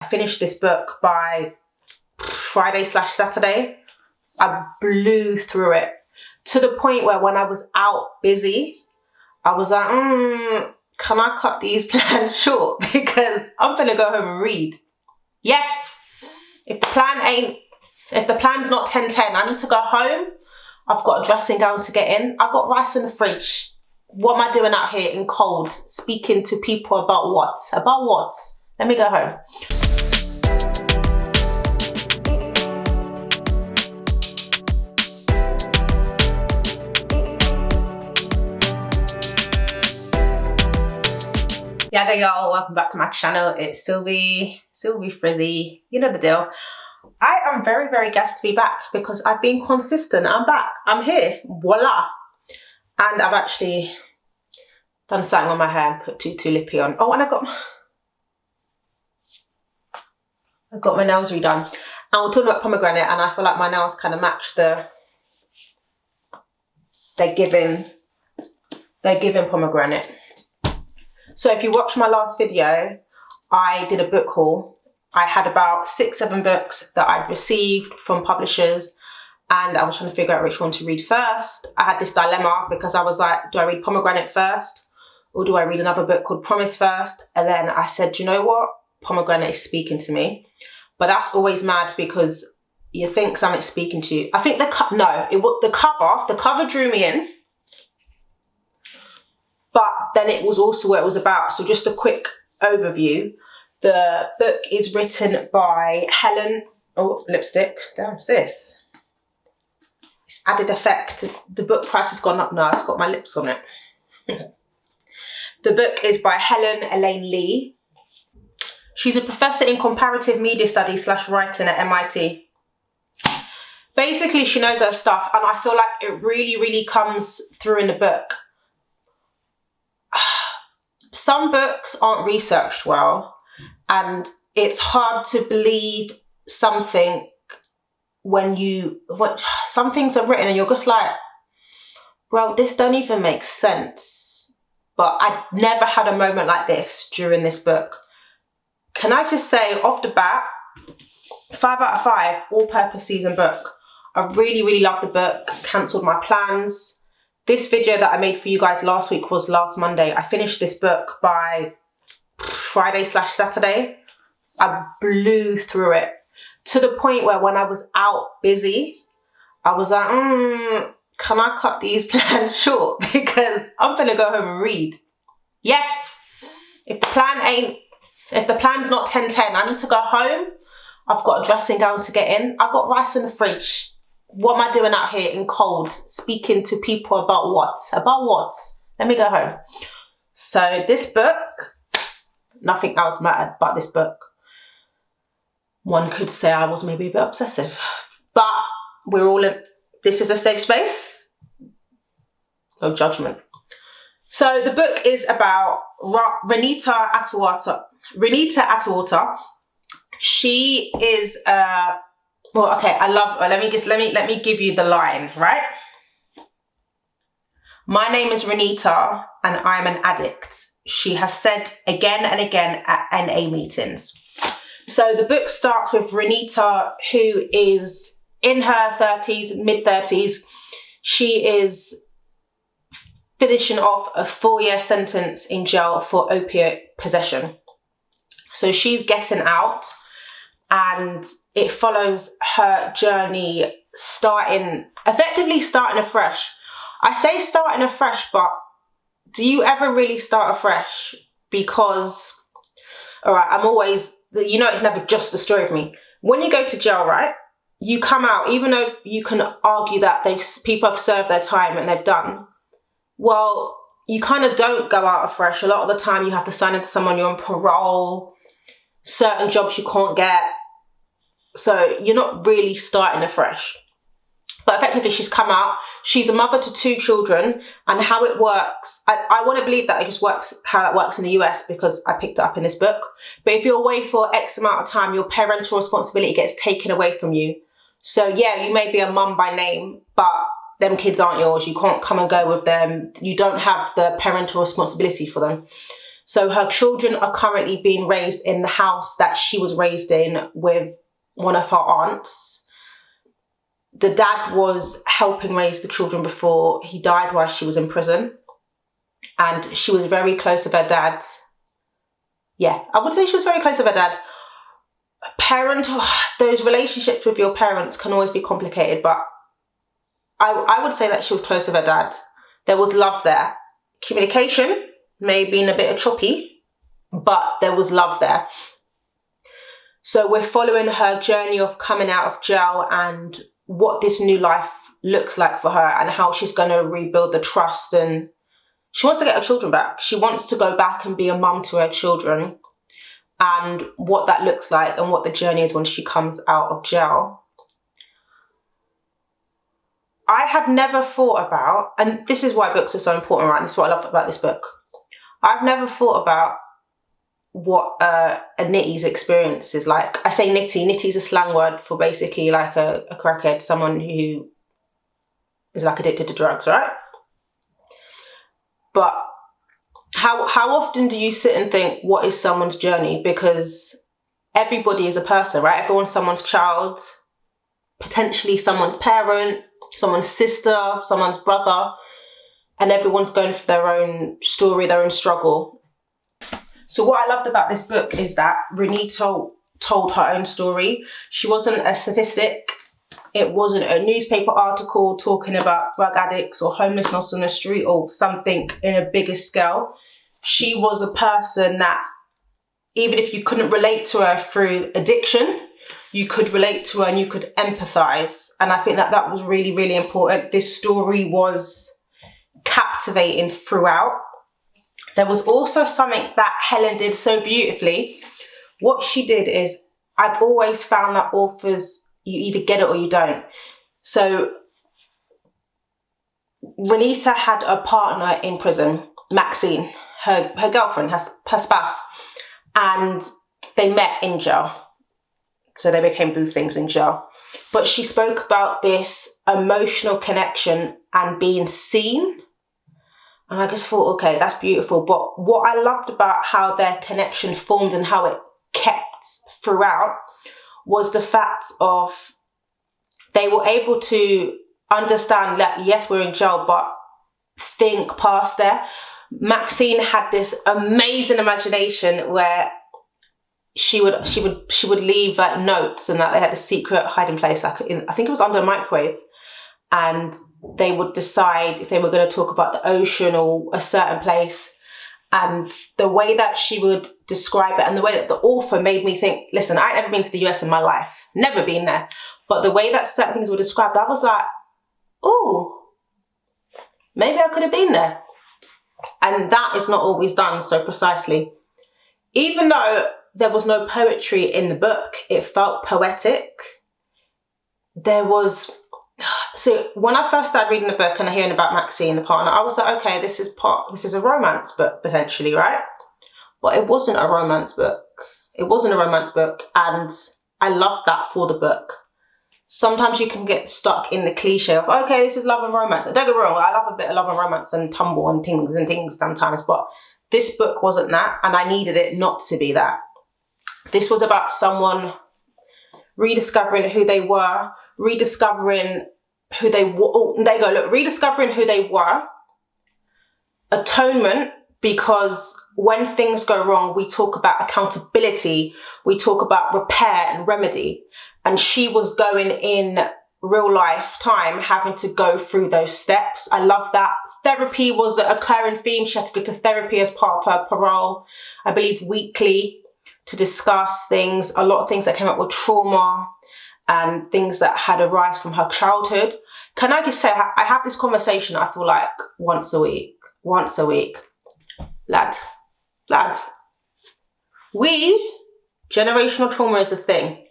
I finished this book by Friday/Saturday. I blew through it to the point where when I was out busy, I was like, can I cut these plans short? Because I'm gonna go home and read. Yes, if the plan's not 10:10, I need to go home. I've got a dressing gown to get in. I've got rice in the fridge. What am I doing out here in cold, speaking to people about what? About what? Let me go home. Yaga y'all, welcome back to my channel. It's Sylvie Frizzy. You know the deal. I am very, very gassed to be back because I've been consistent. I'm back. I'm here. Voila. And I've actually done something on my hair and put too lippy on. Oh, and I got my nails redone. And we're talking about pomegranate, and I feel like my nails kind of match they're giving pomegranate. So if you watched my last video, I did a book haul. I had about 6-7 books that I'd received from publishers, and I was trying to figure out which one to read first. I had this dilemma because I was like, do I read Pomegranate first? Or do I read another book called Promise first? And then I said, you know what? Pomegranate is speaking to me. But that's always mad because you think something's speaking to you. I think the cover drew me in. But then it was also what it was about. So just a quick overview. The book is written by Helen... Oh, lipstick. Damn, sis. It's added effect. The book price has gone up now. It's got my lips on it. The book is by Helen Elaine Lee. She's a professor in comparative media studies / writing at MIT. Basically, she knows her stuff, and I feel like it really, really comes through in the book. Some books aren't researched well, and it's hard to believe something when some things are written and you're just like, well, this don't even make sense. But I never had a moment like this during this book. Can I just say off the bat, 5 out of 5, all-purpose seasoned book. I really, really love the book. Cancelled my plans. This video that I made for you guys last week was last Monday. I finished this book by Friday/Saturday. I blew through it to the point where when I was out busy, I was like, can I cut these plans short? Because I'm gonna go home and read. Yes, if the plan's not 10:10, I need to go home. I've got a dressing gown to get in. I've got rice in the fridge. What am I doing out here in cold, speaking to people about what? About what? Let me go home. So this book, nothing else mattered but this book. One could say I was maybe a bit obsessive, but we're all in, this is a safe space. No judgment. So the book is about Ranita Atawater. Ranita Atawater. She is well, okay, I love her. Let me give you the line, right? My name is Ranita and I'm an addict, she has said again and again at NA meetings. So the book starts with Ranita, who is in her 30s, mid-30s. She is finishing off a 4-year sentence in jail for opiate possession. So she's getting out, and it follows her journey effectively starting afresh. I say starting afresh, but do you ever really start afresh? Because, all right, I'm always, you know, it's never just the story of me. When you go to jail, right, you come out, even though you can argue that people have served their time and they've done, well, you kind of don't go out afresh. A lot of the time you have to sign into someone, you're on parole, certain jobs you can't get. So you're not really starting afresh. But effectively, she's come out. She's a mother to 2 children, and how it works, I want to believe that it just works how that works in the US because I picked it up in this book. But if you're away for X amount of time, your parental responsibility gets taken away from you. So yeah, you may be a mum by name, but them kids aren't yours. You can't come and go with them. You don't have the parental responsibility for them. So her children are currently being raised in the house that she was raised in with one of her aunts. The dad was helping raise the children before he died while she was in prison. And she was very close with her dad. Yeah, I would say she was very close with her dad. Those relationships with your parents can always be complicated, but I would say that she was close with her dad. There was love there. Communication may have been a bit choppy, but there was love there. So we're following her journey of coming out of jail and what this new life looks like for her and how she's going to rebuild the trust, and she wants to get her children back. She wants to go back and be a mum to her children, and what that looks like and what the journey is when she comes out of jail. I have never thought about, and this is why books are so important, right? This is what I love about this book. I've never thought about what a nitty's experience is like. I say nitty. Nitty's a slang word for basically like a crackhead, someone who is like addicted to drugs, right? But how often do you sit and think, what is someone's journey? Because everybody is a person, right? Everyone's someone's child, potentially someone's parent, someone's sister, someone's brother, and everyone's going through their own story, their own struggle. So what I loved about this book is that Ranita told her own story. She wasn't a statistic. It wasn't a newspaper article talking about drug addicts or homelessness on the street or something in a bigger scale. She was a person that, even if you couldn't relate to her through addiction, you could relate to her and you could empathize. And I think that was really, really important. This story was captivating throughout. There was also something that Helen did so beautifully. What she did is, I've always found that authors, you either get it or you don't. So Ranita had a partner in prison, Maxine, her girlfriend, her spouse, and they met in jail. So they became boo things in jail. But she spoke about this emotional connection and being seen. And I just thought, okay, that's beautiful. But what I loved about how their connection formed and how it kept throughout was the fact of they were able to understand that, yes, we're in jail, but think past there. Maxine had this amazing imagination where she would leave like notes, and that they had a secret hiding place, like I think it was under a microwave, and they would decide if they were going to talk about the ocean or a certain place. And the way that she would describe it and the way that the author made me think, listen, I've never been to the US in my life, never been there, but the way that certain things were described, I was like, oh, maybe I could have been there. And that is not always done so precisely. Even though there was no poetry in the book, it felt poetic. So when I first started reading the book and hearing about Maxine, the partner, I was like, okay, this is a romance book potentially, right? But it wasn't a romance book. It wasn't a romance book, and I loved that for the book. Sometimes you can get stuck in the cliche of, okay, this is love and romance. And don't get me wrong, I love a bit of love and romance and tumble and things sometimes, but this book wasn't that, and I needed it not to be that. This was about someone rediscovering who they were, rediscovering who they were. Oh, there you go, look, rediscovering who they were. Atonement, because when things go wrong, we talk about accountability, we talk about repair and remedy. And she was going in real life time, having to go through those steps. I love that. Therapy was a recurring theme. She had to go to therapy as part of her parole, I believe weekly, to discuss things, a lot of things that came up with trauma and things that had arisen from her childhood. Can I just say, I have this conversation, I feel like once a week. Lad. Generational trauma is a thing.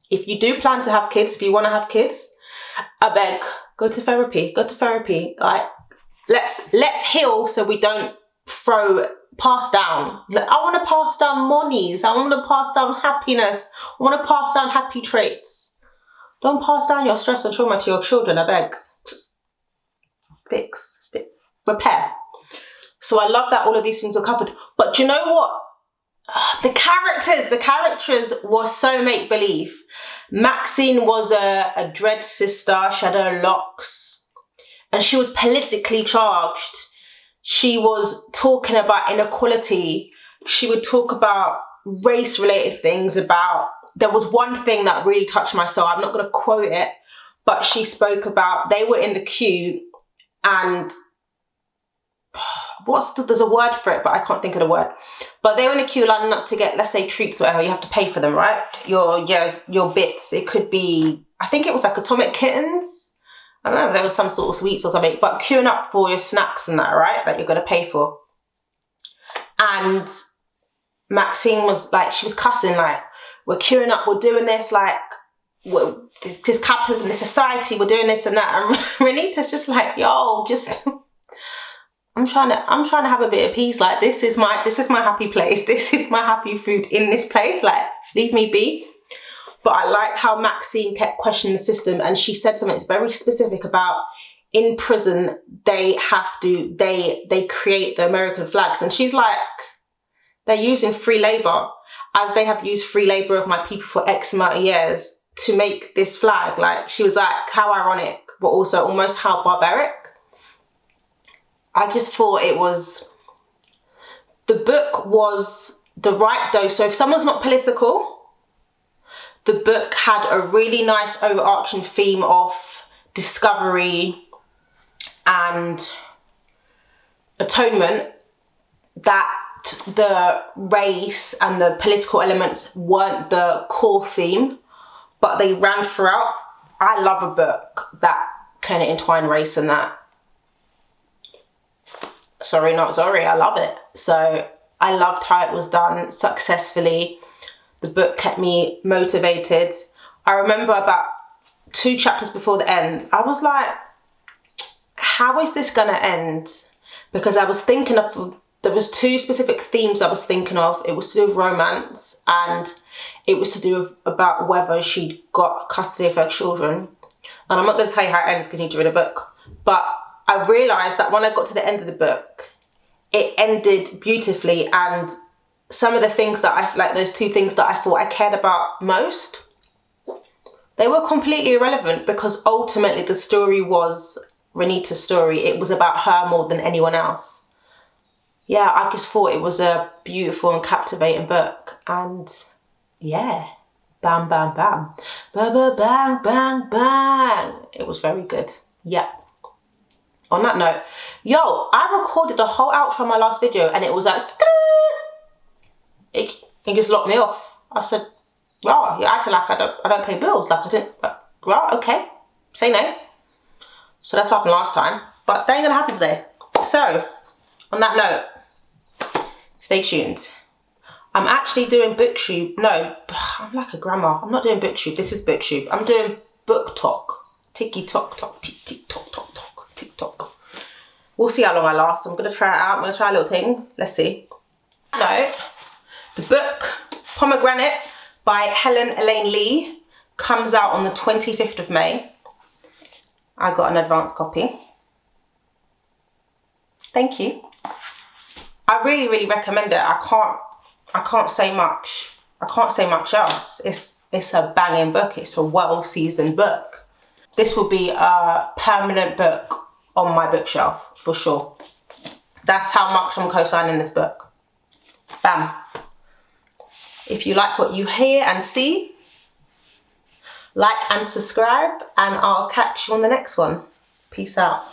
If you do plan to have kids, if you want to have kids, I beg, go to therapy. Like, let's heal so we don't pass down. Like, I want to pass down monies. I want to pass down happiness. I want to pass down happy traits. Don't pass down your stress or trauma to your children, I beg. Just fix, repair. So I love that all of these things are covered. But do you know what? The characters were so make-believe. Maxine was a dread sister. She had her locks. And she was politically charged. She was talking about inequality. She would talk about race-related things. There was one thing that really touched my soul. I'm not going to quote it. But she spoke about, they were in the queue and there's a word for it, but I can't think of the word. But they were in a queue lining up to get, let's say, treats or whatever. You have to pay for them, right? Your bits. It could be, I think it was like Atomic Kittens. I don't know if there was some sort of sweets or something, but queuing up for your snacks and that, right? That you're going to pay for. And Maxine was like, she was cussing, like, we're queuing up, we're doing this, like, this capitalism, this society, we're doing this and that. And Ranita's just like, yo, just... I'm trying to have a bit of peace. Like, this is my happy place. This is my happy food in this place. Like, leave me be. But I like how Maxine kept questioning the system, and she said something that's very specific about in prison they create the American flags, and she's like, they're using free labor as they have used free labor of my people for X amount of years to make this flag. Like, she was like, how ironic, but also almost how barbaric. I just thought the book was the right dose. So if someone's not political, the book had a really nice overarching theme of discovery and atonement, that the race and the political elements weren't the core theme, but they ran throughout. I love a book that can entwine race and that. Sorry, not sorry, I love it. So I loved how it was done successfully. The book kept me motivated. I remember about 2 chapters before the end, I was like, how is this gonna end? Because I was thinking of, there was 2 specific themes I was thinking of. It was to do with romance, and it was to do with about whether she'd got custody of her children. And I'm not gonna tell you how it ends because you need to read a book. But I realised that when I got to the end of the book, it ended beautifully, and some of the things that I, like those 2 things that I thought I cared about most, they were completely irrelevant, because ultimately the story was Ranita's story. It was about her more than anyone else. Yeah, I just thought it was a beautiful and captivating book, and yeah, bam, bam, bam, ba ba bang, bang, bang. It was very good. Yeah. On that note, yo, I recorded the whole outro of my last video and it was like, it just locked me off. I said, right, you're acting like I don't pay bills, like I didn't, right, okay, say no. So that's what happened last time, but that ain't gonna happen today. So, on that note, stay tuned. I'm actually doing booktube. No, I'm like a grandma. I'm not doing booktube, this is booktube. I'm doing book talk. Ticky tock tock, tick tick tock tock tock. TikTok. We'll see how long I last. I'm gonna try it out. I'm gonna try a little thing. Let's see. No, the book Pomegranate by Helen Elaine Lee comes out on the 25th of May. I got an advance copy. Thank you. I really, really recommend it. I can't say much. I can't say much else. It's a banging book. It's a well-seasoned book. This will be a permanent book on my bookshelf for sure. That's how much I'm co-signing this book. Bam. If you like what you hear and see, like and subscribe, and I'll catch you on the next one. Peace out.